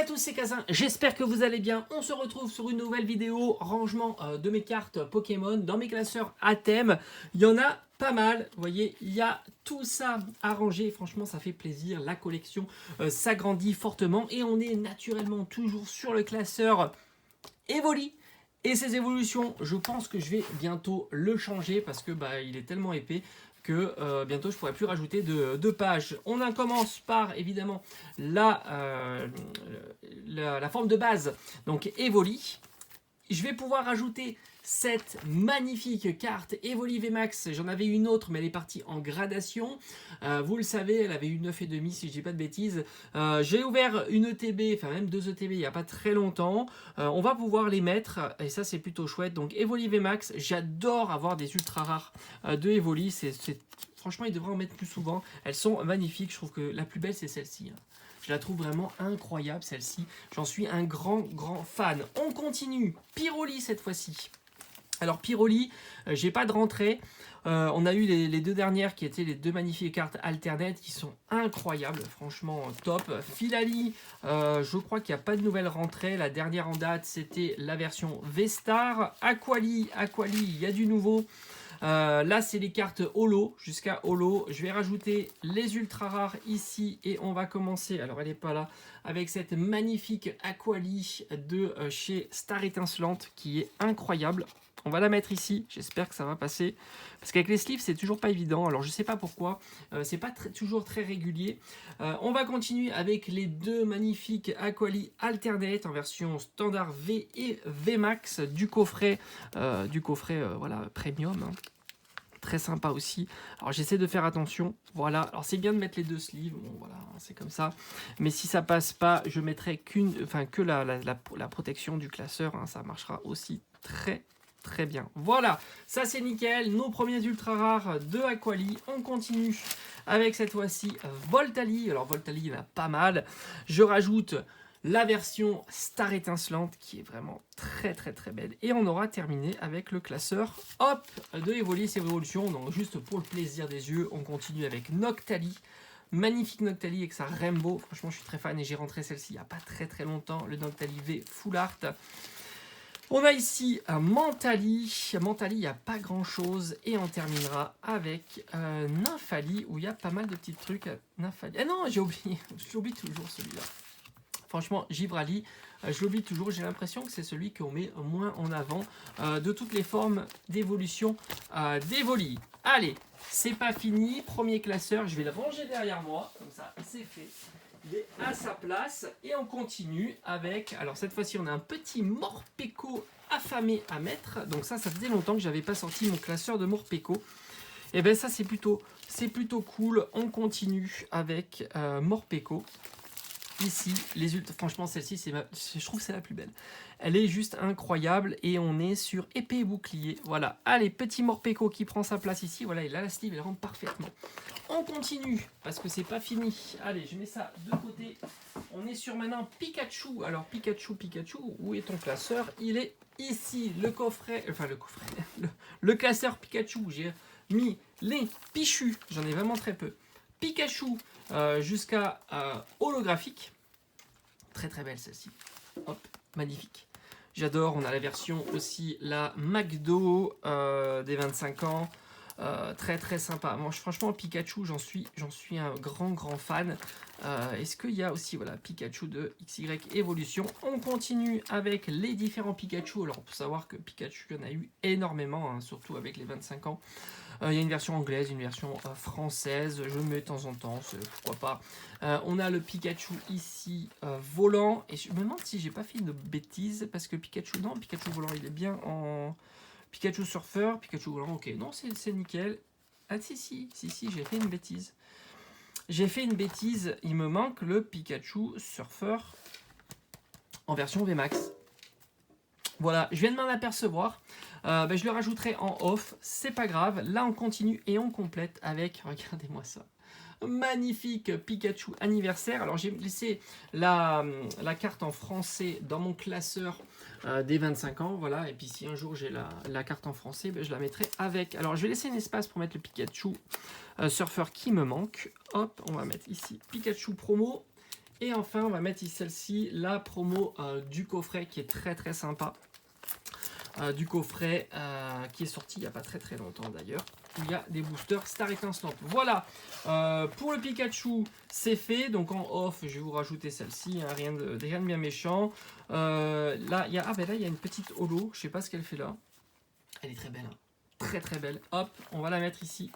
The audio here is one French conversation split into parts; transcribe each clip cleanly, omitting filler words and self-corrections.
tous, c'est Kazin, j'espère que vous allez bien. On se retrouve sur une nouvelle vidéo rangement de mes cartes Pokémon dans mes classeurs à thème. Il y en a pas mal, vous voyez, il y a tout ça à ranger. Franchement, ça fait plaisir, la collection s'agrandit fortement et on est naturellement toujours sur le classeur Evoli. Et ces évolutions, je pense que je vais bientôt le changer parce que il est tellement épais que bientôt je pourrai plus rajouter de pages. On en commence par évidemment la forme de base, donc Evoli. Je vais pouvoir rajouter cette magnifique carte Evoli VMAX. J'en avais une autre, mais elle est partie en gradation. Vous le savez, elle avait eu 9,5 si je dis pas de bêtises. J'ai ouvert une ETB, enfin même deux ETB il n'y a pas très longtemps. On va pouvoir les mettre, et ça c'est plutôt chouette. Donc Evoli VMAX, j'adore avoir des ultra rares de Evoli. Franchement, ils devraient en mettre plus souvent. Elles sont magnifiques. Je trouve que la plus belle, c'est celle-ci. Je la trouve vraiment incroyable, celle-ci. J'en suis un grand fan. On continue. Pyroli cette fois-ci. Alors Pyroli, j'ai pas de rentrée. On a eu les deux dernières qui étaient les deux magnifiques cartes alternates qui sont incroyables, franchement top. Filali, je crois qu'il n'y a pas de nouvelle rentrée. La dernière en date, c'était la version V-Star. Aquali, il y a du nouveau. Là, c'est les cartes Holo, jusqu'à Holo. Je vais rajouter les ultra rares ici et on va commencer, alors elle n'est pas là, avec cette magnifique Aquali de chez Star Étincelante qui est incroyable. On va la mettre ici, j'espère que ça va passer. Parce qu'avec les sleeves, c'est toujours pas évident. Alors, je sais pas pourquoi. C'est pas toujours très régulier. On va continuer avec les deux magnifiques Aquali Alternate en version standard V et VMAX du coffret. Voilà, premium. Hein. Très sympa aussi. Alors, j'essaie de faire attention. Voilà. Alors, c'est bien de mettre les deux sleeves. Bon, voilà, c'est comme ça. Mais si ça passe pas, je mettrai que la protection du classeur. Hein. Ça marchera aussi très bien. Voilà, ça c'est nickel. Nos premiers ultra rares de Aquali. On continue avec cette fois-ci Voltali. Alors Voltali, il y en a pas mal. Je rajoute la version Star Étincelante qui est vraiment très belle. Et on aura terminé avec le classeur hop de Evoli Evolution. Donc juste pour le plaisir des yeux, on continue avec Noctali. Magnifique Noctali avec sa Rainbow. Franchement, je suis très fan et j'ai rentré celle-ci il n'y a pas très longtemps. Le Noctali V Full Art. On a ici un Mentali. Mentali, il n'y a pas grand chose. Et on terminera avec Nymphali, où il y a pas mal de petits trucs. Nymphali. Ah non, j'ai oublié. J'oublie toujours celui-là. Franchement, Givrali, je l'oublie toujours. J'ai l'impression que c'est celui qu'on met moins en avant de toutes les formes d'évolution d'Evoli. Allez, c'est pas fini. Premier classeur, je vais le ranger derrière moi. Comme ça, c'est fait. Il est à sa place et on continue avec, alors cette fois-ci on a un petit Morpeko affamé à mettre, donc ça faisait longtemps que j'avais pas sorti mon classeur de Morpeko, et bien ça c'est plutôt cool. On continue avec Morpeko. Ici, franchement celle-ci, je trouve que c'est la plus belle. Elle est juste incroyable et on est sur épée et bouclier. Voilà, allez, petit Morpeko qui prend sa place ici. Voilà, il a la sleeve, elle rentre parfaitement. On continue parce que c'est pas fini. Allez, je mets ça de côté. On est sur maintenant Pikachu. Alors Pikachu, où est ton classeur? Il est ici, le classeur Pikachu. J'ai mis les Pichus, j'en ai vraiment très peu. Pikachu jusqu'à holographique. Très belle celle-ci. Hop, magnifique. J'adore. On a la version aussi, la McDo des 25 ans. Très sympa. Moi, franchement, Pikachu, j'en suis un grand fan. Est-ce qu'il y a aussi, voilà, Pikachu de XY Evolution. On continue avec les différents Pikachu. Alors, pour savoir que Pikachu, il y en a eu énormément, hein, surtout avec les 25 ans. Il y a une version anglaise, une version française. Je le mets de temps en temps, pourquoi pas. On a le Pikachu ici volant. Et je me demande si j'ai pas fait une bêtise. Parce que Pikachu volant, il est bien en... Pikachu surfeur, Pikachu volant, ok, non, c'est nickel. Ah si, j'ai fait une bêtise. Il me manque le Pikachu surfeur en version VMAX. Voilà, je viens de m'en apercevoir. Je le rajouterai en off, c'est pas grave. Là, on continue et on complète avec, regardez-moi ça. Magnifique Pikachu anniversaire. Alors j'ai laissé la carte en français dans mon classeur des 25 ans, voilà, et puis si un jour j'ai la carte en français, je la mettrai avec. Alors je vais laisser un espace pour mettre le Pikachu surfeur qui me manque. Hop, on va mettre ici Pikachu promo Et enfin, on va mettre ici celle-ci, la promo du coffret qui est très très sympa. Du coffret qui est sorti il n'y a pas très très longtemps d'ailleurs. Il y a des boosters Star Étincelante. Voilà, pour le Pikachu, c'est fait. Donc en off, je vais vous rajouter celle-ci, hein, rien de bien méchant. Là, il y a une petite holo, je sais pas ce qu'elle fait là. Elle est très belle, hein. Très très belle. Hop, on va la mettre ici.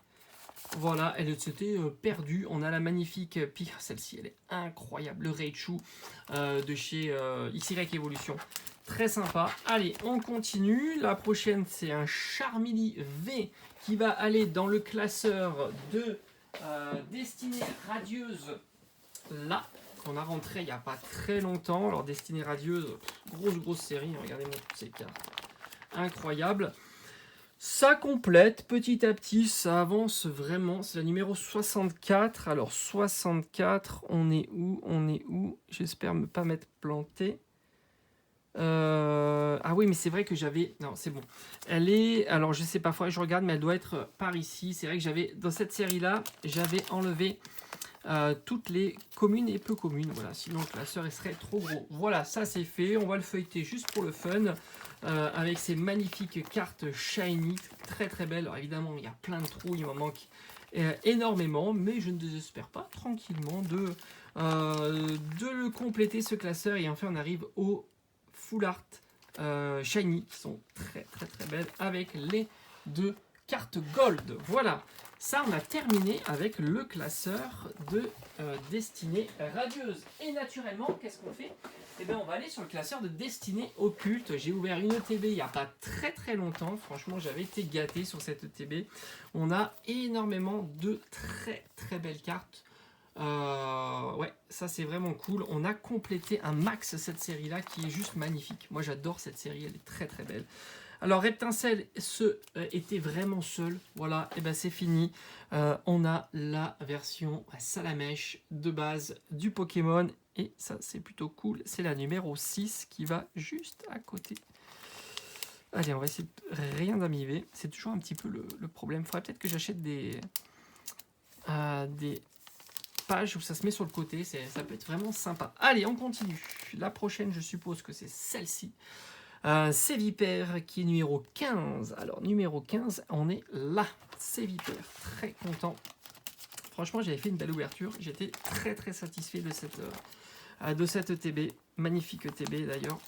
Voilà, elle s'était perdue. On a la magnifique celle-ci, elle est incroyable. Le Raichu de chez XY Evolution. Très sympa. Allez, on continue. La prochaine, c'est un Charmeleon V qui va aller dans le classeur de Destinée Radieuse. Là, qu'on a rentré il n'y a pas très longtemps. Alors, Destinée Radieuse, grosse série. Regardez-moi toutes ces cartes. Incroyable. Ça complète petit à petit, ça avance vraiment. C'est la numéro 64. Alors 64, on est où? J'espère ne pas m'être planté. Ah oui, mais c'est vrai que j'avais... Non, c'est bon. Elle est... Alors je sais pas, fois je regarde, mais elle doit être par ici. C'est vrai que j'avais, dans cette série-là, j'avais enlevé toutes les communes et peu communes. Voilà, sinon le classeur il serait trop gros. Voilà, ça c'est fait. On va le feuilleter juste pour le fun. Avec ces magnifiques cartes shiny, très très belles. Alors évidemment, il y a plein de trous, il m'en manque énormément, mais je ne désespère pas tranquillement de le compléter ce classeur. Et enfin, on arrive au full art shiny, qui sont très très très belles, avec les deux cartes gold. Voilà, ça on a terminé avec le classeur de Destinée Radieuse. Et naturellement, qu'est-ce qu'on fait? Eh bien, on va aller sur le classeur de Destinée Occulte. J'ai ouvert une ETB il n'y a pas très très longtemps. Franchement, j'avais été gâté sur cette ETB. On a énormément de très très belles cartes. Ouais, ça c'est vraiment cool. On a complété un max cette série-là qui est juste magnifique. Moi, j'adore cette série, elle est très très belle. Alors, Reptincelle était vraiment seul. Voilà, et ben c'est fini. On a la version Salamèche de base du Pokémon. Et ça, c'est plutôt cool. C'est la numéro 6 qui va juste à côté. Allez, on va essayer de rien d'amiver. C'est toujours un petit peu le problème. Il faudrait peut-être que j'achète des pages où ça se met sur le côté. Ça peut être vraiment sympa. Allez, on continue. La prochaine, je suppose que c'est celle-ci. Sévipère qui est numéro 15. Alors, numéro 15, on est là. Sévipère, très content. Franchement, j'avais fait une belle ouverture. J'étais très très satisfait de cette ETB. Magnifique ETB d'ailleurs.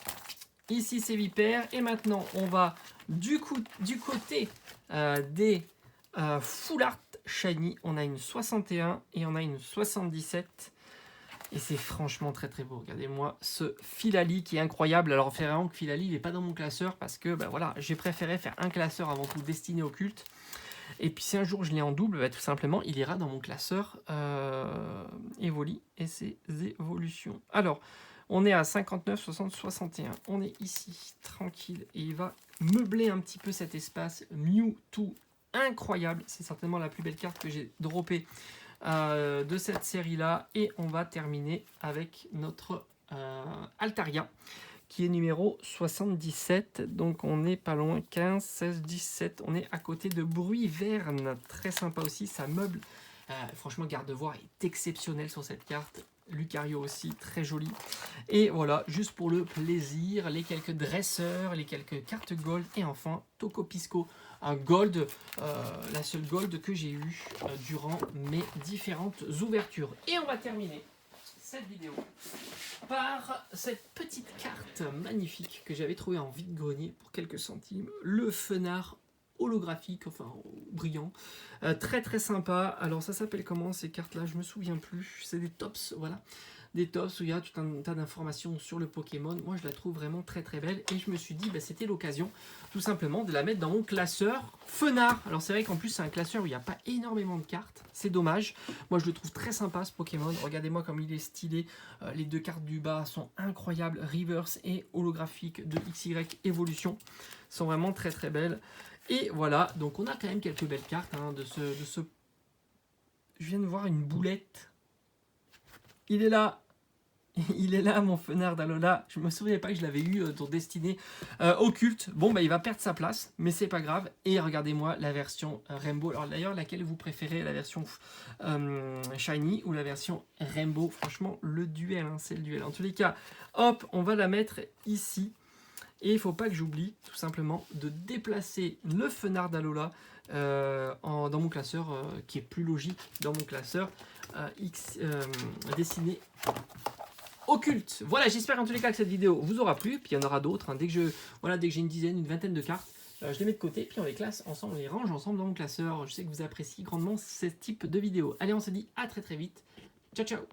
Ici, Sévipère. Et maintenant, on va du côté des Full Art Shiny. On a une 61 et on a une 77. Et c'est franchement très très beau. Regardez-moi ce Philali qui est incroyable. Alors, fait vraiment que Philali, il n'est pas dans mon classeur parce que voilà, j'ai préféré faire un classeur avant tout destiné au culte. Et puis si un jour je l'ai en double, tout simplement, il ira dans mon classeur Evoli et ses évolutions. Alors, on est à 59, 60, 61. On est ici, tranquille. Et il va meubler un petit peu cet espace. Mewtwo, incroyable. C'est certainement la plus belle carte que j'ai droppée de cette série-là. Et on va terminer avec notre Altaria, qui est numéro 77, donc on est pas loin, 15, 16, 17, on est à côté de Bruyverne, très sympa aussi, ça meuble, franchement Gardevoir est exceptionnel sur cette carte, Lucario aussi, très joli, et voilà, juste pour le plaisir, les quelques dresseurs, les quelques cartes gold, et enfin Tokopisco, un gold, la seule gold que j'ai eue durant mes différentes ouvertures. Et on va terminer cette vidéo par cette petite carte magnifique que j'avais trouvée en vide-grenier pour quelques centimes, le Fenard holographique, enfin brillant, très très sympa. Alors ça s'appelle comment ces cartes là, je me souviens plus, c'est des tops, voilà, des tops où il y a tout un tas d'informations sur le Pokémon. Moi je la trouve vraiment très très belle et je me suis dit c'était l'occasion tout simplement de la mettre dans mon classeur Fenard. Alors c'est vrai qu'en plus c'est un classeur où il n'y a pas énormément de cartes, c'est dommage. Moi je le trouve très sympa ce Pokémon, regardez-moi comme il est stylé, les deux cartes du bas sont incroyables, Reverse et holographique de XY Evolution sont vraiment très très belles. Et voilà, donc on a quand même quelques belles cartes de ce... Je viens de voir une boulette. Il est là. Il est là, mon Fenard d'Alola. Je me souvenais pas que je l'avais eu dans Destinée Occulte. Bon, bah, il va perdre sa place, mais c'est pas grave. Et regardez-moi la version Rainbow. Alors d'ailleurs, laquelle vous préférez, la version Shiny ou la version Rainbow? Franchement, le duel, hein, c'est le duel. En tous les cas, hop, on va la mettre ici. Et il faut pas que j'oublie, tout simplement, de déplacer le Fenard d'Alola dans mon classeur, qui est plus logique, dans mon classeur Destinée Occulte. Voilà, j'espère en tous les cas que cette vidéo vous aura plu. Puis il y en aura d'autres. Hein. Dès que j'ai une dizaine, une vingtaine de cartes, je les mets de côté. Puis on les classe ensemble, on les range ensemble dans mon classeur. Je sais que vous appréciez grandement ce type de vidéo. Allez, on se dit à très très vite. Ciao, ciao.